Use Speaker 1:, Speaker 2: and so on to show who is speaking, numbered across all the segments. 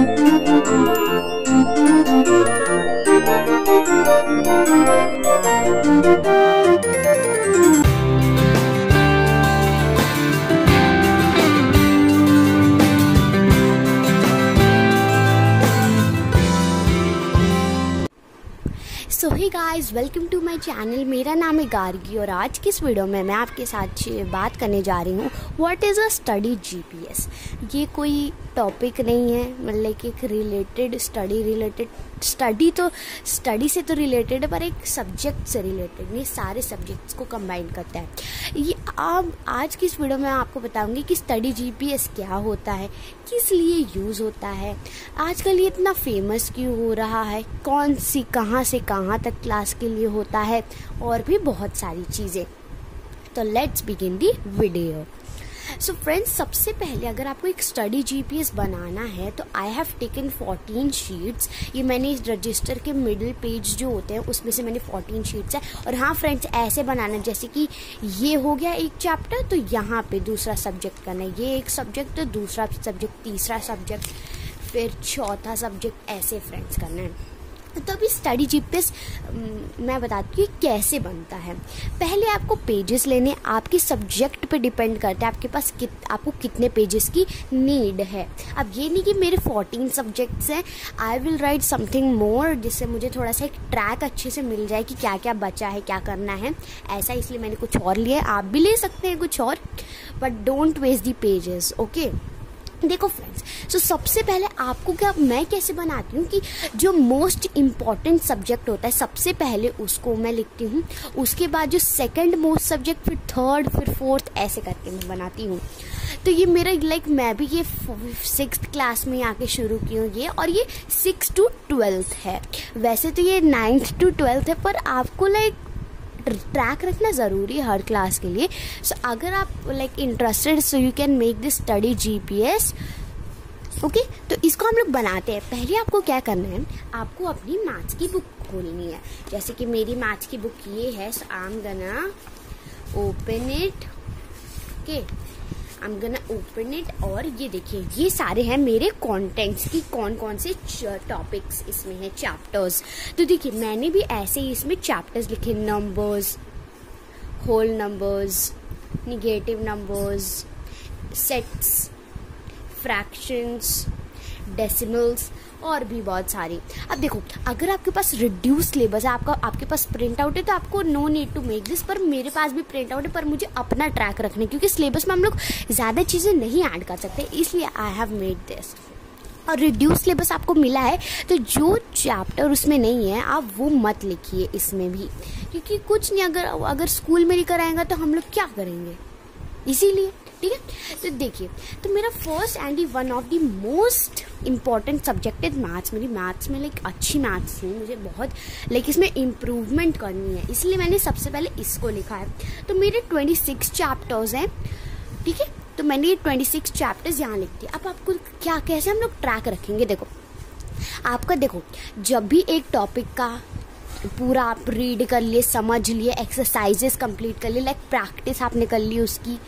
Speaker 1: So hey guys, welcome to my channel. मेरा नाम है गार्गी और आज की इस वीडियो में मैं आपके साथ बात करने जा रही हूँ what is a study GPS. ये कोई टॉपिक नहीं है, मतलब कि एक रिलेटेड स्टडी से तो रिलेटेड है, पर एक सब्जेक्ट से रिलेटेड, ये सारे सब्जेक्ट्स को कंबाइन करता है। ये अब आज की इस वीडियो में आपको बताऊंगी कि स्टडी जीपीएस क्या होता है, किस लिए यूज़ होता है, आजकल ये इतना फेमस क्यों हो रहा है, कौन सी कहाँ से कहाँ तक क्लास के लिए होता है, और भी बहुत सारी चीज़ें। तो let's begin the video. So friends, सबसे पहले अगर आपको एक स्टडी जीपीएस बनाना है तो आई हैव टेकन 14 शीट्स। ये मैंने रजिस्टर के मिडिल पेज जो होते हैं उसमें से मैंने 14 शीट्स है। और हाँ फ्रेंड्स, ऐसे बनाना जैसे कि ये हो गया एक चैप्टर, तो यहाँ पे दूसरा सब्जेक्ट करना है, ये एक सब्जेक्ट तो दूसरा सब्जेक्ट, तीसरा सब्जेक्ट, फिर चौथा सब्जेक्ट, ऐसे फ्रेंड्स करना है। तो अभी स्टडी जीपीएस मैं बताती हूँ कैसे बनता है। पहले आपको पेजेस लेने, आपके सब्जेक्ट पे डिपेंड करता है आपके पास आपको कितने पेजेस की नीड है। अब ये नहीं कि मेरे 14 सब्जेक्ट्स हैं, I will write something more, जिससे मुझे थोड़ा सा एक ट्रैक अच्छे से मिल जाए कि क्या क्या बचा है, क्या करना है, ऐसा। इसलिए मैंने कुछ और लिया है, आप भी ले सकते हैं कुछ और, but don't waste the pages, okay. देखो फ्रेंड्स, सो सबसे पहले आपको मैं कैसे बनाती हूँ कि जो मोस्ट इम्पॉर्टेंट सब्जेक्ट होता है सबसे पहले उसको मैं लिखती हूँ, उसके बाद जो सेकंड मोस्ट सब्जेक्ट, फिर थर्ड, फिर फोर्थ, ऐसे करके मैं बनाती हूँ। तो ये मेरा मैं भी ये 6th क्लास में आके शुरू की हूँ ये, और ये 6 to 12th है। वैसे तो ये 9th to 12th है, पर आपको ट्रैक रखना ज़रूरी है हर क्लास के लिए। सो अगर आप interested, so you can make this study GPS, okay. तो इसको हम लोग बनाते हैं। पहले आपको क्या करना है, आपको अपनी मैथ्स की बुक खोलनी है। जैसे कि मेरी मैथ्स की बुक ये है, so I am gonna open it, okay, I am gonna open it. और ये देखिए, ये सारे हैं मेरे कंटेंट्स की, कौन कौन से टॉपिक्स इसमें हैं, चैप्टर्स। तो देखिए, मैंने भी ऐसे ही इसमें चैप्टर्स लिखे, numbers, whole numbers, negative numbers, sets, fractions, decimals, और भी बहुत सारी। अब देखो, अगर आपके पास रिड्यूस सिलेबस है, आपके पास प्रिंट आउट है, तो आपको no need to make this. पर मेरे पास भी प्रिंट आउट है, पर मुझे अपना ट्रैक रखना है, क्योंकि सिलेबस में हम लोग ज़्यादा चीज़ें नहीं ऐड कर सकते, इसलिए आई हैव मेड दिस। और रिड्यूस सिलेबस आपको मिला है, तो जो चैप्टर उसमें नहीं है आप वो मत लिखिए इसमें भी, क्योंकि कुछ नहीं, अगर स्कूल में नहीं कराएंगे तो हम लोग क्या करेंगे, इसीलिए, ठीक है। तो देखिए, तो मेरा first and one of the most important subject है मैथ्स। मेरी मैथ्स में अच्छी मैथ्स थी, मुझे बहुत इसमें इम्प्रूवमेंट करनी है, इसलिए मैंने सबसे पहले इसको लिखा है। तो मेरे 26 चैप्टर्स हैं, ठीक है। तो मैंने ये 26 चैप्टर्स यहाँ लिख दिए। अब आपको कैसे हम लोग ट्रैक रखेंगे, देखो आपका, देखो जब भी एक टॉपिक का पूरा आप रीड कर लिए, समझ लिए, एक्सरसाइजेस कंप्लीट कर लिए, प्रैक्टिस आपने कर ली उसकी,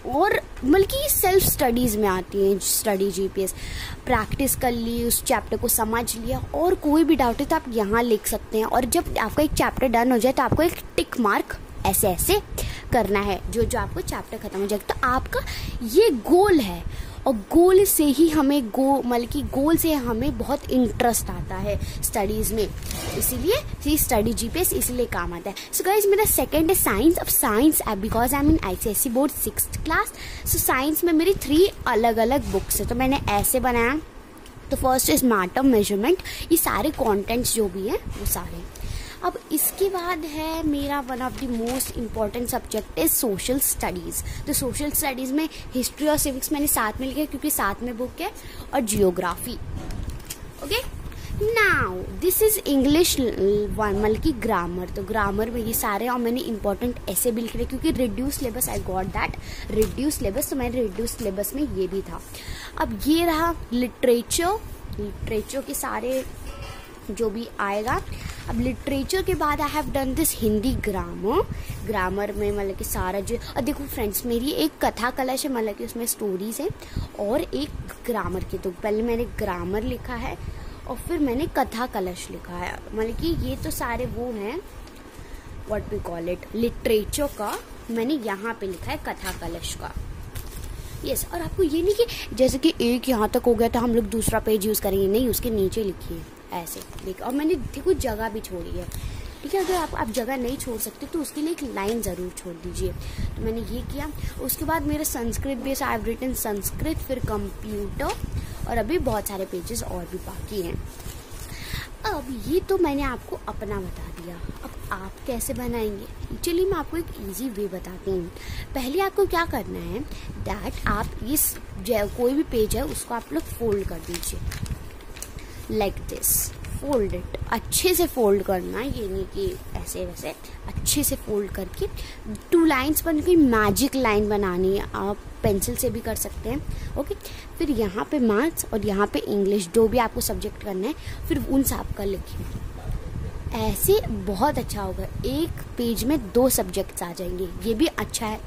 Speaker 1: और बल्कि सेल्फ स्टडीज़ में आती है स्टडी जीपीएस, प्रैक्टिस कर ली, उस चैप्टर को समझ लिया, और कोई भी डाउट है तो आप यहाँ लिख सकते हैं। और जब आपका एक चैप्टर डन हो जाए तो आपको एक टिक मार्क ऐसे ऐसे करना है, जो आपको चैप्टर खत्म हो जाएगा। तो आपका ये गोल है, और गोल से ही हमें गोल से हमें बहुत इंटरेस्ट आता है स्टडीज़ में, इसीलिए स्टडी जीपीएस इसलिए काम आता है। सो गाइस, मेरा सेकंड है साइंस। अब science, because I am in ICSE board 6th class, so science में मेरी 3 अलग अलग बुक्स है, तो मैंने ऐसे बनाया। तो फर्स्ट इज मैटर, मेजरमेंट, ये सारे कॉन्टेंट्स जो भी हैं वो सारे। अब इसके बाद है मेरा one of the most important subject is social studies. तो सोशल स्टडीज़ में हिस्ट्री और सिविक्स मैंने साथ में लिखे, क्योंकि साथ में बुक है, और geography, okay. Now this is English की ग्रामर। तो ग्रामर में ये सारे, और मैंने इंपॉर्टेंट ऐसे भी लिख रहे, क्योंकि reduce syllabus, I got that reduce syllabus, तो मैंने रिड्यूस सिलेबस में ये भी था। अब ये रहा लिटरेचर के सारे जो भी आएगा। अब लिटरेचर के बाद I have done this Hindi grammar में मतलब कि सारा जो, और देखो फ्रेंड्स मेरी एक कथा कलश है, मतलब कि उसमें स्टोरीज है और एक ग्रामर की। तो पहले मैंने ग्रामर लिखा है और फिर मैंने कथा कलश लिखा है, मतलब कि ये तो सारे वो हैं what we call it literature का, मैंने यहाँ पे लिखा है कथा कलश का। यस और आपको ये नहीं कि जैसे कि एक यहाँ तक हो गया तो हम लोग दूसरा पेज यूज़ करेंगे, नहीं, उसके नीचे लिखिए ऐसे देखिए। और मैंने देखो जगह भी छोड़ी है, ठीक है। अगर आप जगह नहीं छोड़ सकते तो उसके लिए एक लाइन ज़रूर छोड़ दीजिए। तो मैंने ये किया। उसके बाद मेरा Sanskrit base, I have written Sanskrit, फिर कंप्यूटर, और अभी बहुत सारे पेजेस और भी बाकी हैं। अब ये तो मैंने आपको अपना बता दिया, अब आप कैसे बनाएंगे, चलिए मैं आपको एक इजी वे बताती हूँ। पहले आपको क्या करना है दैट आप इस कोई भी पेज है उसको आप लोग फोल्ड कर दीजिए लाइक दिस, फोल्ड इट, अच्छे से फोल्ड करना, ये नहीं कि ऐसे वैसे, अच्छे से फोल्ड करके 2 लाइन्स पर कोई मैजिक लाइन बनानी है, आप पेंसिल से भी कर सकते हैं। ओके, फिर यहाँ पे मैथ्स और यहाँ पे इंग्लिश, जो भी आपको सब्जेक्ट करना है, फिर उन सब का लिखिए। ऐसे बहुत अच्छा होगा, एक पेज में 2 सब्जेक्ट्स आ जाएंगे, ये भी अच्छा है।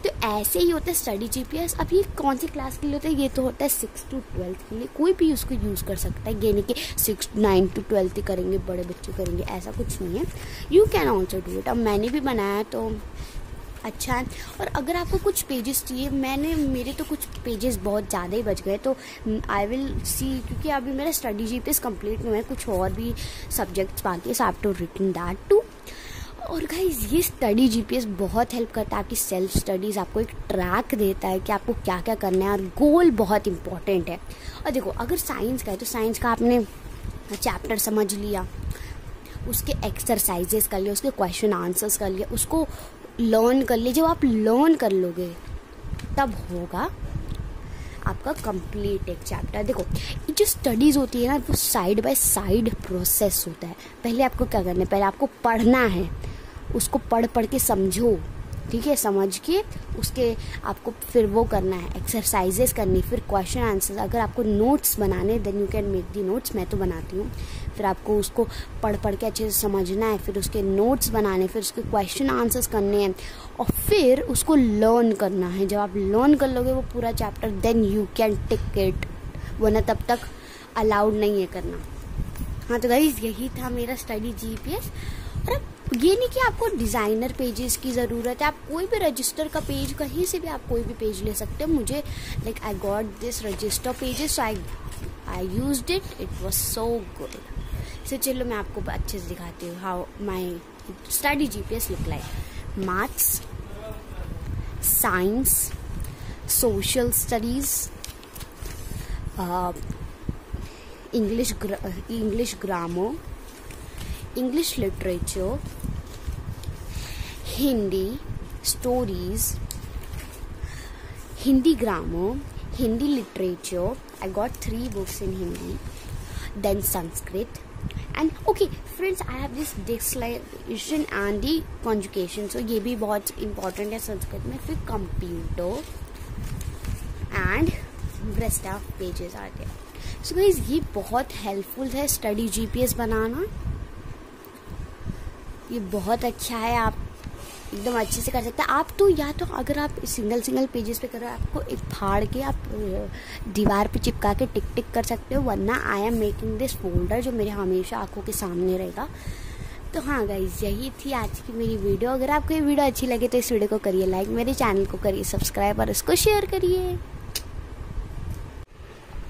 Speaker 1: तो ऐसे ही होता है स्टडी जीपीएस। अब ये कौन सी क्लास के लिए होता है, ये तो होता है 6 to 12 के लिए, कोई भी उसको यूज़ कर सकता है, ये नहीं कि 6, 9 to 12 ही करेंगे, बड़े बच्चे करेंगे, ऐसा कुछ नहीं है। You can also do it. अब मैंने भी बनाया तो अच्छा है। और अगर आपको कुछ पेजेस चाहिए, मेरे तो कुछ पेजेस बहुत ज़्यादा ही बच गए, तो आई विल सी, क्योंकि अभी मेरा स्टडी जीपीएस कंप्लीट नहीं हुआ है, कुछ और भी सब्जेक्ट्स बाकी है, so I have to written that too. और गाइज ये स्टडी जीपीएस बहुत हेल्प करता है आपकी सेल्फ स्टडीज़, आपको एक ट्रैक देता है कि आपको क्या क्या करना है, और गोल बहुत इंपॉर्टेंट है। और देखो अगर साइंस का है तो साइंस का आपने चैप्टर समझ लिया, उसके एक्सरसाइजेस कर लिए, उसके क्वेश्चन आंसर्स कर लिए, उसको लर्न कर लिए। जब आप लर्न कर लोगे तब होगा आपका कंप्लीट एक चैप्टर। देखो ये जो स्टडीज़ होती है ना, वो साइड बाय साइड प्रोसेस होता है। पहले आपको क्या करना है, पहले आपको पढ़ना है, उसको पढ़ के समझो, ठीक है, समझ के उसके आपको फिर वो करना है, एक्सरसाइजेस करनी, फिर क्वेश्चन आंसर्स। अगर आपको नोट्स बनाने then you can make the notes, मैं तो बनाती हूँ। फिर आपको उसको पढ़ के अच्छे से समझना है, फिर उसके नोट्स बनाने, फिर उसके क्वेश्चन आंसर्स करने हैं, और फिर उसको लर्न करना है। जब आप लर्न कर लोगे वो पूरा chapter then you can tick it, वरना तब तक अलाउड नहीं है करना। हाँ तो गाइस यही था मेरा स्टडी जीपीएस। और अब ये नहीं कि आपको डिज़ाइनर पेजेस की ज़रूरत है, आप कोई भी रजिस्टर का पेज, कहीं से भी आप कोई भी पेज ले सकते हो। मुझे like I got this register pages, so I used it, it was so good. So चलो मैं आपको अच्छे से दिखाती हूँ how my study GPS look like. Maths, science, social studies, English grammar, English literature, Hindi stories, Hindi grammar, Hindi literature. I got 3 books in Hindi. Then Sanskrit. And okay friends, I have this dictation and the conjugation. So ये भी बहुत important है संस्कृत में. फिर computer and rest of pages are there. So guys ये बहुत helpful है study GPS बनाना. ये बहुत अच्छा है, आप एकदम अच्छे से कर सकते हैं। आप तो या तो अगर आप सिंगल पेजेस पे कर रहे हो, आपको एक फाड़ के आप दीवार पे चिपका के टिक टिक कर सकते हो, वरना I am making this folder जो मेरे हमेशा आंखों के सामने रहेगा। तो हाँ गाइज यही थी आज की मेरी वीडियो। अगर आपको ये वीडियो अच्छी लगे तो इस वीडियो को करिए लाइक, मेरे चैनल को करिए सब्सक्राइब और इसको शेयर करिए।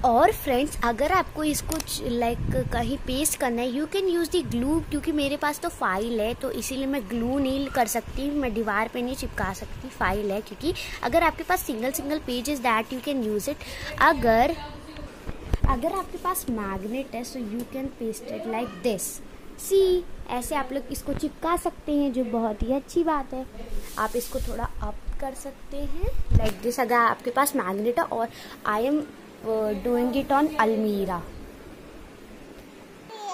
Speaker 1: और फ्रेंड्स अगर आपको इसको लाइक कहीं पेस्ट करना है, you can use the glue, क्योंकि मेरे पास तो फाइल है तो इसीलिए मैं ग्लू नहीं कर सकती, मैं दीवार पे नहीं चिपका सकती, फाइल है। क्योंकि अगर आपके पास single page that you can use it. अगर आपके पास मैग्नेट है so you can paste it like this, see ऐसे आप लोग इसको चिपका सकते हैं, जो बहुत ही अच्छी बात है। आप इसको थोड़ा अप कर सकते हैं लाइक दिस अगर आपके पास मैग्नेट है। और I am doing it on Almira.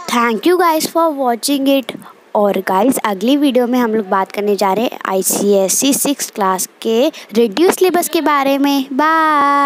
Speaker 1: Thank you guys for watching it. और गाइस अगली वीडियो में हम लोग बात करने जा रहे हैं ICSE 6th क्लास के रिड्यूस सिलेबस के बारे में। बाय।